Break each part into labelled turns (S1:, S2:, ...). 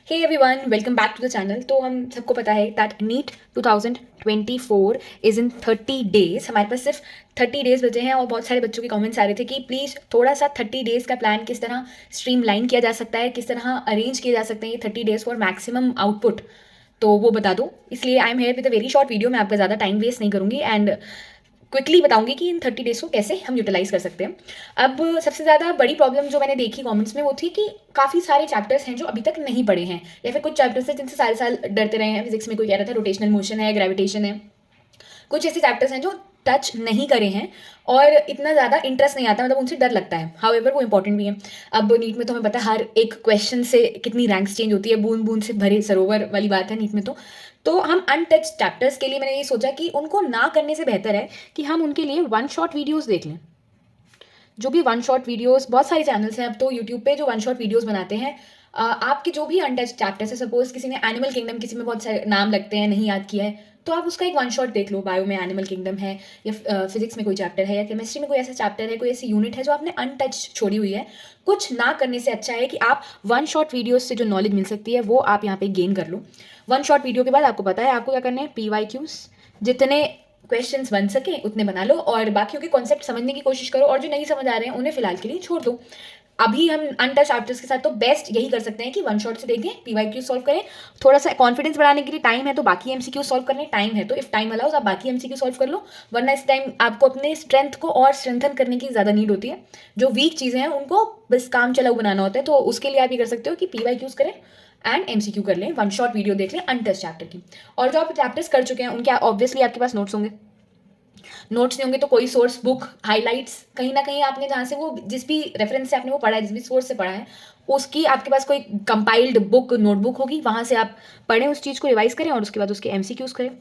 S1: Hey everyone, welcome back to the channel. तो हम सबको पता है that NEET 2024 is in 30 days. हमारे पास सिर्फ 30 डेज बचे हैं और बहुत सारे बच्चों के कमेंट्स आ रहे थे कि प्लीज़ थोड़ा सा 30 डेज़ का प्लान किस तरह स्ट्रीमलाइन किया जा सकता है, किस तरह अरेंज किए जा सकते हैं ये 30 डेज़ फॉर मैक्सिमम आउटपुट। तो वो बता दो, इसलिए I am here with a very short video. मैं आपका ज़्यादा टाइम वेस्ट नहीं करूँगी एंड क्विकली बताऊंगी कि इन 30 डेज़ को कैसे हम यूटिलाइज कर सकते हैं। अब सबसे ज़्यादा बड़ी प्रॉब्लम जो मैंने देखी कमेंट्स में वो थी कि काफ़ी सारे चैप्टर्स हैं जो अभी तक नहीं पढ़े हैं, या फिर कुछ चैप्टर्स हैं जिनसे सारे साल डरते रहे हैं। फिजिक्स में कोई कह रहा था रोटेशनल मोशन है, ग्रेविटेशन है, कुछ ऐसे चैप्टर्स हैं जो टच नहीं करे हैं और इतना ज़्यादा इंटरेस्ट नहीं आता, मतलब उनसे डर लगता है। हाउएवर वो इंपॉर्टेंट भी है। अब नीट में तो हमें पता है हर एक क्वेश्चन से कितनी रैंक्स चेंज होती है, बूंद बूंद से भरे सरोवर वाली बात है नीट में। तो हम अनटच चैप्टर्स के लिए मैंने ये सोचा कि उनको ना करने से बेहतर है कि हम उनके लिए वन शॉट वीडियोज़ देख लें। जो भी वन शॉट वीडियोस, बहुत सारे चैनल्स हैं अब तो यूट्यूब पे जो वन शॉट वीडियोस बनाते हैं। आपके जो भी अनटच चैप्टर्स है, सपोज किसी में एनिमल किंगडम, किसी में बहुत सारे नाम लगते हैं नहीं याद किया है, तो आप उसका एक वन शॉट देख लो। बायो में एनिमल किंगडम है, या फिजिक्स में कोई चैप्टर है, या केमिस्ट्री में कोई ऐसा चैप्टर है, कोई ऐसी यूनिट है जो आपने अनटच छोड़ी हुई है। कुछ ना करने से अच्छा है कि आप वन शॉट वीडियोज से जो नॉलेज मिल सकती है वो आप यहाँ पे गेन कर लो। वन शॉट वीडियो के बाद आपको पता है आपको क्या करना है, PYQs जितने क्वेश्चंस बन सके उतने बना लो और बाकियों के कॉन्सेप्ट समझने की कोशिश करो, और जो नहीं समझ आ रहे हैं उन्हें फिलहाल के लिए छोड़ दो। अभी हम अनटच चैप्टर्स के साथ तो बेस्ट यही कर सकते हैं कि वन शॉट से देखें, PYQ सॉल्व करें। थोड़ा सा कॉन्फिडेंस बढ़ाने के लिए टाइम है तो बाकी MCQ सॉल्व करने टाइम है, तो इफ टाइम अलाउज आप बाकी MCQ सॉल्व कर लो। वरना इस टाइम आपको अपने स्ट्रेंथ को और स्ट्रेंथन करने की ज़्यादा नीड होती है। जो वीक चीज़ें हैं उनको बस काम चलाऊ बनाना होता है, तो उसके लिए आप ये कर सकते हो कि PYQs करें एंड MCQ कर लें, वन शॉट वीडियो देख लें अनटच चैप्टर की। और जो आप चैप्टर्स कर चुके हैं उनके ऑब्वियसली आपके पास नोट्स होंगे। नोट्स नहीं होंगे तो कोई सोर्स बुक, हाइलाइट्स, कहीं ना कहीं आपने जहाँ से वो जिस भी रेफरेंस से आपने वो पढ़ा है, जिस भी सोर्स से पढ़ा है, उसकी आपके पास कोई कंपाइल्ड बुक, नोटबुक होगी, वहाँ से आप पढ़ें, उस चीज़ को रिवाइज करें और उसके बाद उसके MCQs करें।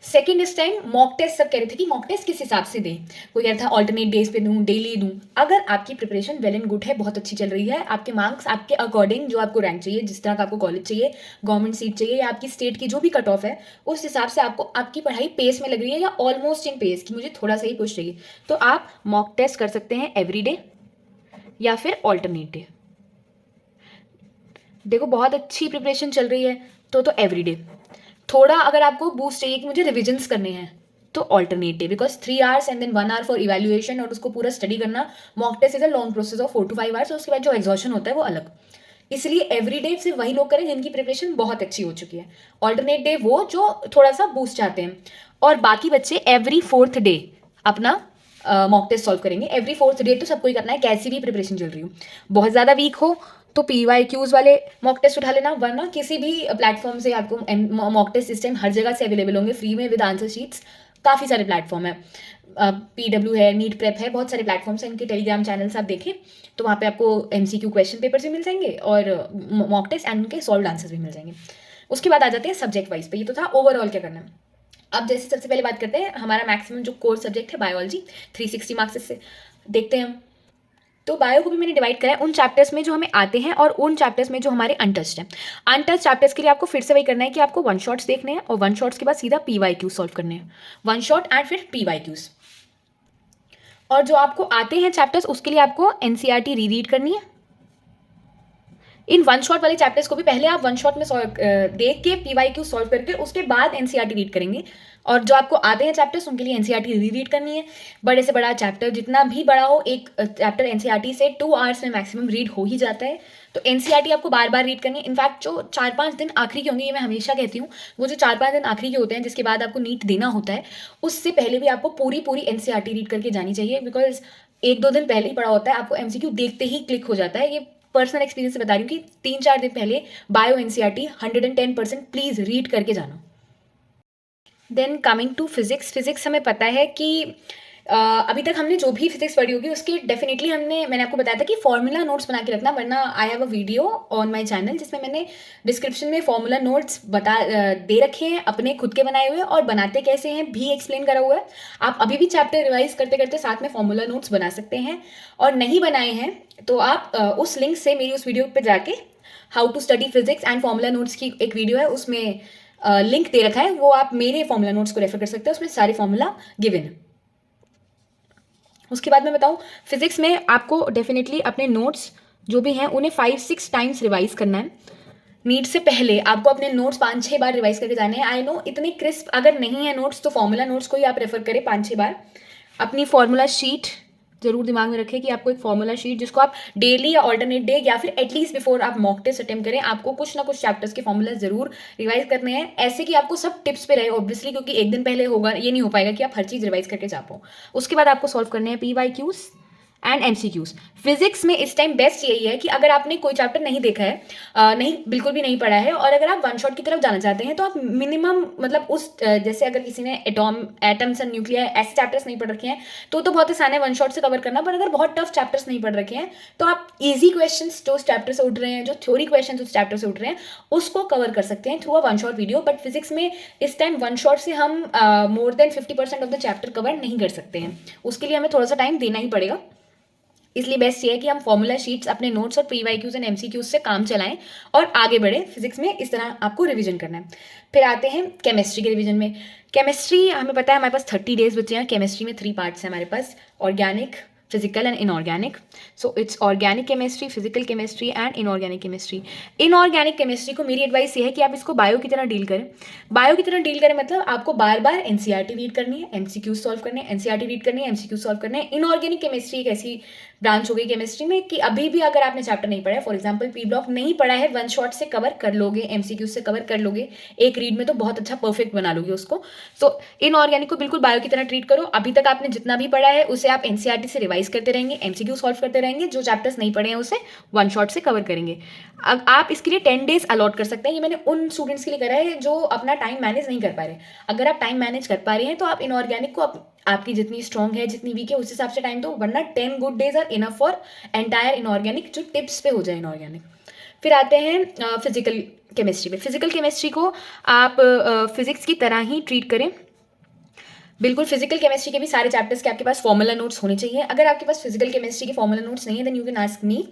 S1: सेकेंड, इस टाइम मॉक टेस्ट सब कह रहे थे कि मॉक टेस्ट किस हिसाब से दें। कोई कह रहा था ऑल्टरनेट डेज पे दूँ, डेली दूँ। अगर आपकी प्रिपरेशन वेल एंड गुड है, बहुत अच्छी चल रही है, आपके मार्क्स आपके अकॉर्डिंग जो आपको रैंक चाहिए, जिस तरह का आपको कॉलेज चाहिए, गवर्नमेंट सीट चाहिए, या आपकी स्टेट की जो भी कट ऑफ है, उस हिसाब से आपको आपकी पढ़ाई पेस में लग रही है या ऑलमोस्ट इन पेस, कि मुझे थोड़ा सा ही कुछ चाहिए, तो आप मॉक टेस्ट कर सकते हैं एवरी डे या फिर ऑल्टरनेट डे। देखो बहुत अच्छी प्रिपरेशन चल रही है तो एवरी डे। थोड़ा अगर आपको बूस्ट चाहिए कि मुझे रिविजन्स करने हैं तो alternate day, because 3 hours and then 1 hour for evaluation, और उसको पूरा स्टडी करना। Mock test is a long process of 4 to 5 hours, और उसके बाद जो एग्जॉशन होता है वो अलग। इसलिए एवरी डे सिर्फ वही लोग करें जिनकी प्रिपरेशन बहुत अच्छी हो चुकी है। ऑल्टरनेट डे वो जो थोड़ा सा बूस्ट चाहते हैं, और बाकी बच्चे एवरी 4th डे अपना मॉक टेस्ट सॉल्व करेंगे। एवरी 4th डे तो सबको ही करना है, कैसी भी प्रिपरेशन चल रही हो। बहुत ज़्यादा वीक हो तो PYQs वाले मॉक टेस्ट उठा लेना, वरना किसी भी प्लेटफॉर्म से आपको मॉक टेस्ट इस टाइम हर जगह से अवेलेबल होंगे फ्री में विद आंसर शीट्स। काफ़ी सारे प्लेटफॉर्म है, PW है, नीट प्रेप है, बहुत सारे प्लेटफॉर्म्स हैं। इनके टेलीग्राम चैनल्स आप देखें तो वहाँ पे आपको MCQ क्वेश्चन पेपर्स भी मिल जाएंगे और मॉक टेस्ट एंड उनके सॉल्व आंसर्स भी मिल जाएंगे। उसके बाद आ जाते हैं सब्जेक्ट वाइज पे। ये तो था ओवरऑल क्या करना है। अब जैसे सबसे पहले बात करते हैं, हमारा मैक्सिमम जो कोर सब्जेक्ट है बायोलॉजी, 360 मार्क्स से देखते हैं हम। तो बायो को भी मैंने डिवाइड करा है उन चैप्टर्स में जो हमें आते हैं और उन चैप्टर्स में जो हमारे अनटच्ड हैं। अनटच्ड चैप्टर्स के लिए आपको फिर से वही करना है कि आपको वन शॉट्स देखने हैं और वन शॉट्स के बाद सीधा PYQ सॉल्व करने हैं। वन शॉट एंड फिर PYQs। और जो आपको आते हैं चैप्टर्स उसके लिए आपको NCERT रीड करनी है। इन वन शॉट वाले चैप्टर्स को भी पहले आप वन शॉट में देख के PYQ सॉल्व करके उसके बाद NCERT रीड करेंगे। और जो आपको आते हैं चैप्टर्स उनके लिए NCERT रीड करनी है। बड़े से बड़ा चैप्टर जितना भी बड़ा हो, एक चैप्टर NCERT से 2 आवर्स में मैक्सिमम रीड हो ही जाता है। तो NCERT आपको बार बार रीड करनी है। इनफैक्ट जो 4-5 दिन आखिरी के होंगे, ये मैं हमेशा कहती हूँ, वो जो 4-5 दिन आखिरी के होते हैं जिसके बाद आपको नीट देना होता है, उससे पहले भी आपको पूरी पूरी NCERT रीड करके जानी चाहिए। बिकॉज 1-2 दिन पहले ही पढ़ा होता है, आपको MCQ देखते ही क्लिक हो जाता है। ये पर्सनल एक्सपीरियंस से बता रही हूँ कि 3-4 दिन पहले बायो NCERT 110% प्लीज रीड करके जाना। देन कमिंग टू फिजिक्स हमें पता है कि अभी तक हमने जो भी फिजिक्स पढ़ी होगी उसके डेफिनेटली मैंने आपको बताया था कि फॉर्मूला नोट्स बना के रखना, वरना I have a video on my channel जिसमें मैंने डिस्क्रिप्शन में फॉर्मूला नोट्स दे रखे हैं, अपने खुद के बनाए हुए, और बनाते कैसे हैं भी एक्सप्लेन करा हुआ है। आप अभी भी चैप्टर रिवाइज करते करते साथ में फॉर्मूला नोट्स बना सकते हैं, और नहीं बनाए हैं तो आप उस लिंक से मेरी उस वीडियो पर जाके how to study physics and formula notes की एक वीडियो है, उसमें लिंक दे रखा है, वो आप मेरे फॉर्मूला नोट्स को रेफर कर सकते हैं, उसमें सारे फॉर्मूला गिवन है। उसके बाद मैं बताऊँ, फिजिक्स में आपको डेफिनेटली अपने नोट्स जो भी हैं उन्हें 5-6 टाइम्स रिवाइज करना है। नीट से पहले आपको अपने नोट्स 5-6 बार रिवाइज करके जाने हैं। आई नो इतने क्रिस्प अगर नहीं है नोट्स तो फॉर्मूला नोट्स को ही आप रेफर करें 5-6 बार। अपनी फॉर्मूला शीट जरूर दिमाग में रखें कि आपको एक फॉर्मूला शीट जिसको आप डेली या ऑल्टरनेट डे या फिर एटलीस्ट बिफोर आप मॉक टेस्ट अटेम्प्ट करें, आपको कुछ ना कुछ चैप्टर्स के फॉर्मूला जरूर रिवाइज करने हैं, ऐसे कि आपको सब टिप्स पे रहे ऑब्वियसली, क्योंकि एक दिन पहले होगा ये नहीं हो पाएगा कि आप हर चीज़ रिवाइज करके जा पाओ। उसके बाद आपको सॉल्व करने हैं PYQs एंड MCQs। फिजिक्स में इस टाइम बेस्ट यही है कि अगर आपने कोई चैप्टर नहीं देखा है, नहीं बिल्कुल भी नहीं पढ़ा है, और अगर आप वन शॉट की तरफ जाना चाहते हैं तो आप मिनिमम मतलब उस जैसे अगर किसी ने एटम्स एंड न्यूक्लियर ऐसे चैप्टर्स नहीं पढ़ रखे हैं तो बहुत आसान है वन शॉट से कवर करना। पर अगर बहुत टफ चैप्टर्स नहीं पढ़ रखे हैं तो आप ईजी क्वेश्चन जो उस चैप्टर से उठ रहे हैं, जो थ्योरी क्वेश्चन उस चैप्टर से उठ रहे हैं, उसको कवर कर सकते हैं through a one shot video. But physics में इस टाइम वन शॉट से हम more than 50% of the chapter cover नहीं कर सकते हैं, उसके लिए हमें थोड़ा सा टाइम देना ही पड़ेगा। इसलिए बेस्ट ये है कि हम फॉर्मूला शीट्स अपने नोट्स और PYQs एंड MCQs से काम चलाएं और आगे बढ़े। फिजिक्स में इस तरह आपको रिवीजन करना है। फिर आते हैं केमिस्ट्री के रिवीजन में। केमिस्ट्री हमें पता है हमारे पास 30 डेज बचे हैं। केमिस्ट्री में 3 पार्ट्स हैं हमारे पास, organic, physical and inorganic. So it's organic chemistry, physical chemistry and inorganic chemistry. Inorganic chemistry को मेरी एडवाइस ये है कि आप इसको बायो की तरह डील करें। बायो की तरह डील करें मतलब आपको बार बार NCERT रीड करनी है, MCQ सॉल्व करने हैं, NCERT रीड करनी है, MCQ सॉल्व करने हैं। इनऑर्गेनिक केमिस्ट्री एक ऐसी ब्रांच हो गई केमिस्ट्री में कि अभी भी अगर आपने चैप्टर नहीं पढ़ा है, फॉर एग्जाम्पल P ब्लॉक नहीं पढ़ा है, वन शॉट से कवर कर लोगे, MCQ से कवर कर लोगे, एक रीड में तो बहुत अच्छा परफेक्ट बना लोगे उसको। सो इनऑर्गेनिक को बिल्कुल बायो की तरह ट्रीट करो। अभी तक आपने जितना भी पढ़ा है उसे आप NCERT से रिवाइज करते रहेंगे, MCQ सॉल्व करते रहेंगे, जो चैप्टर्स नहीं पढ़े हैं उसे वन शॉट से कवर करेंगे। अब आप इसके लिए 10 डेज अलॉट कर सकते हैं। ये मैंने उन स्टूडेंट्स के लिए करा है जो अपना टाइम मैनेज नहीं कर पा रहे। अगर आप टाइम मैनेज कर पा रहे हैं तो आप इनऑर्गेनिक को आपकी जितनी स्ट्रॉन्ग है, जितनी वीक है, उस हिसाब से टाइम दो, वरना 10 good days are enough for entire inorganic, जो टिप्स पे हो जाए इनऑर्गेनिक। फिर आते हैं फिजिकल केमिस्ट्री में। फिजिकल केमिस्ट्री को आप फिजिक्स की तरह ही ट्रीट करें। बिल्कुल फिजिकल केमिस्ट्री के भी सारे चैप्टर्स के आपके पास फॉर्मूला नोट्स होने चाहिए। अगर आपके पास फिजिकल केमिस्ट्री के फॉर्मूला नोट्स नहीं है then you can ask me,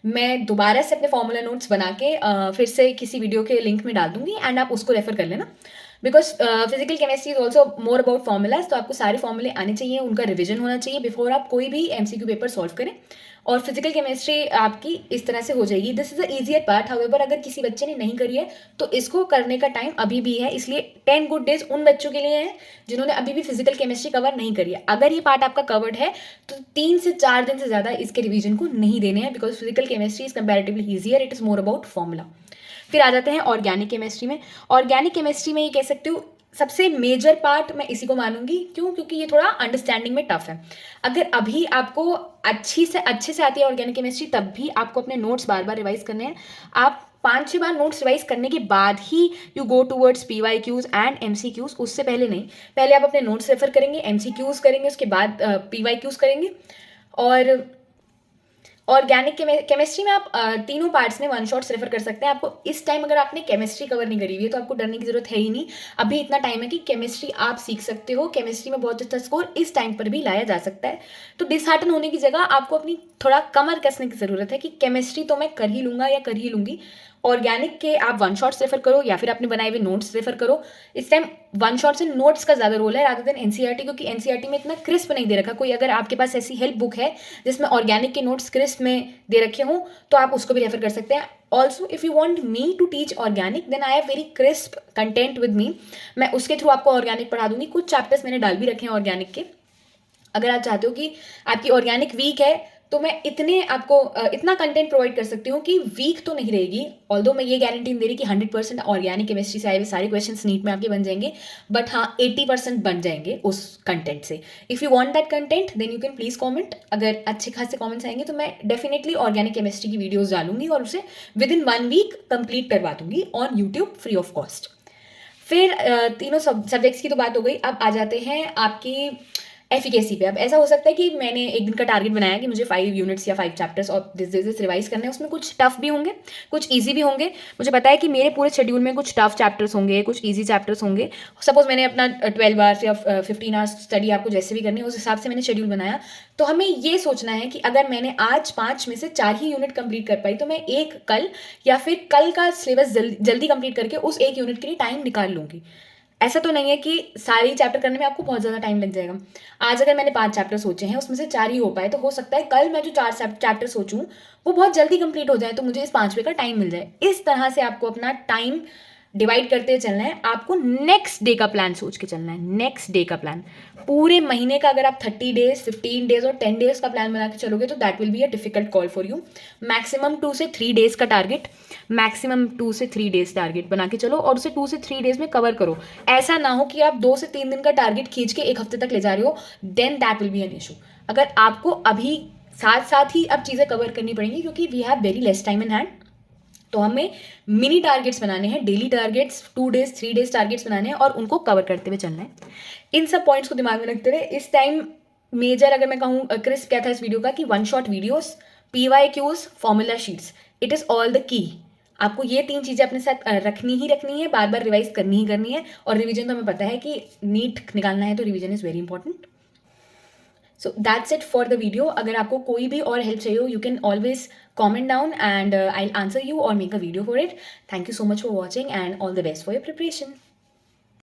S1: मैं दोबारा से अपने फॉर्मूला नोट्स बना के फिर से किसी वीडियो के लिंक में डाल दूंगी एंड आप उसको रेफर कर लेना। Because physical chemistry is also more about formulas, तो आपको सारे फॉर्मूले आने चाहिए, उनका रिविजन होना चाहिए बिफोर आप कोई भी MCQ पेपर सॉल्व करें। और फिजिकल केमिस्ट्री आपकी इस तरह से हो जाएगी। This is the easier part. However अगर किसी बच्चे ने नहीं करी है तो इसको करने का टाइम अभी भी है, इसलिए 10 गुड डेज उन बच्चों के लिए हैं जिन्होंने अभी भी फिजिकल केमिस्ट्री कवर नहीं करी है। अगर ये पार्ट आपका कवर्ड है तो 3 से 4 दिन से ज़्यादा इसके रिविजन को नहीं देने हैं, because physical chemistry is comparatively easier, it is more about formula. फिर आ जाते हैं ऑर्गेनिक केमिस्ट्री में। ऑर्गेनिक केमिस्ट्री में ये कह सकते हो सबसे मेजर पार्ट मैं इसी को मानूंगी। क्यों? क्योंकि ये थोड़ा अंडरस्टैंडिंग में टफ है। अगर अभी आपको अच्छे से आती है ऑर्गेनिक केमिस्ट्री, तब भी आपको अपने नोट्स बार बार रिवाइज करने हैं। आप 5-6 बार नोट्स रिवाइज करने के बाद ही you go towards PYQs and MCQs, उससे पहले नहीं। पहले आप अपने नोट्स रेफर करेंगे, MCQs करेंगे, उसके बाद PYQs करेंगे। और ऑर्गेनिक केमिस्ट्री में आप तीनों पार्ट्स में वन शॉट्स रेफर कर सकते हैं। आपको इस टाइम अगर आपने केमिस्ट्री कवर नहीं करी हुई है तो आपको डरने की जरूरत है ही नहीं। अभी इतना टाइम है कि केमिस्ट्री आप सीख सकते हो। केमिस्ट्री में बहुत अच्छा स्कोर इस टाइम पर भी लाया जा सकता है। तो डिसहार्टन होने की जगह आपको अपनी थोड़ा कमर कसने की ज़रूरत है कि केमिस्ट्री तो मैं कर ही लूँगा या कर ही लूँगी। ऑर्गेनिक के आप वन शॉट्स रेफर करो या फिर अपने बनाए हुए नोट्स रेफर करो। इस time one shots and notes का ज़्यादा रोल है रादर देन NCERT, क्योंकि NCERT में इतना क्रिस्प नहीं दे रखा कोई। अगर आपके पास ऐसी हेल्प बुक है जिसमें ऑर्गेनिक के नोट्स क्रिस्प में दे रखे हों तो आप उसको भी रेफर कर सकते हैं। Also if you want me to teach organic then I have very crisp content with me. मैं उसके थ्रू आपको ऑर्गेनिक पढ़ा दूंगी। कुछ चैप्टर्स मैंने डाल भी रखे हैं ऑर्गेनिक के। अगर आप चाहते हो कि आपकी ऑर्गेनिक वीक है तो मैं आपको इतना कंटेंट प्रोवाइड कर सकती हूँ कि वीक तो नहीं रहेगी। ऑल्दो मैं ये गारंटी नहीं दे रही कि 100% ऑर्गेनिक केमिस्ट्री से आए हुए सारे क्वेश्चंस नीट में आपके बन जाएंगे, बट हाँ 80% बन जाएंगे उस कंटेंट से। If you want that content then you can please comment. अगर अच्छे खासे कमेंट्स आएंगे तो मैं डेफिनेटली ऑर्गेनिक केमिस्ट्री की वीडियोज़ डालूंगी और उसे विद इन 1 वीक कंप्लीट करवा दूंगी on YouTube free of cost. फिर तीनों सब्जेक्ट्स की तो बात हो गई। अब आ जाते हैं आपकी एफिकेसी पे। अब ऐसा हो सकता है कि मैंने एक दिन का टारगेट बनाया कि मुझे 5 यूनिट्स या 5 चैप्टर्स और दिस रिवाइज करने हैं। उसमें कुछ टफ भी होंगे, कुछ ईजी भी होंगे। मुझे पता है कि मेरे पूरे शेड्यूल में कुछ टफ चैप्टर्स होंगे, कुछ ईजी चैप्टर्स होंगे। सपोज मैंने अपना 12 आवर्स या 15 आवर्स स्टडी आपको जैसे भी करनी है उस हिसाब से मैंने शेड्यूल बनाया। तो हमें ये सोचना है कि अगर मैंने आज 5 में से 4 ही यूनिट कंप्लीट कर पाई तो मैं एक कल या फिर कल का सिलेबस जल्दी कंप्लीट करके उस एक यूनिट के लिए टाइम निकाल लूँगी। ऐसा तो नहीं है कि सारी चैप्टर करने में आपको बहुत ज़्यादा टाइम लग जाएगा। आज अगर मैंने 5 चैप्टर सोचे हैं, उसमें से 4 ही हो पाए, तो हो सकता है कल मैं जो 4 चैप्टर सोचूँ, वो बहुत जल्दी कंप्लीट हो जाए, तो मुझे इस 5वें का टाइम मिल जाए। इस तरह से आपको अपना टाइम डिवाइड करते हुए चलना है। आपको नेक्स्ट डे का प्लान सोच के चलना है, नेक्स्ट डे का प्लान। पूरे महीने का अगर आप 30 डेज, 15 डेज और 10 डेज का प्लान बना के चलोगे, तो that will be a difficult call for you. Maximum 2 से 3 डेज का टारगेट, मैक्सिमम 2 से 3 डेज टारगेट बना के चलो, और उसे 2 से 3 डेज में कवर करो। ऐसा ना हो कि आप 2 से 3 दिन का टारगेट खींच के 1 हफ्ते तक ले जा रहे हो, then that will be an issue. अगर आपको अभी साथ साथ ही अब चीज़ें कवर करनी पड़ेंगी, क्योंकि we have very less time in hand, तो हमें मिनी टारगेट्स बनाने हैं, daily targets, 2 days 3 days targets बनाने हैं, और उनको कवर करते हुए चलना है। इन सब पॉइंट्स को दिमाग में रखते हुए इस टाइम मेजर अगर मैं कहूँ क्रिस्प क्या था इस वीडियो का, कि 1 shot videos, PYQs, formula sheets, it is all the key. आपको ये 3 चीज़ें अपने साथ रखनी ही रखनी है, बार बार रिवाइज करनी ही करनी है। और रिवीजन तो हमें पता है कि नीट निकालना है, तो revision is very important. So that's it for the video. अगर आपको कोई भी और हेल्प चाहिए हो, you can always comment down and I'll answer you or make a video for it. Thank you so much for watching and all the best for your preparation.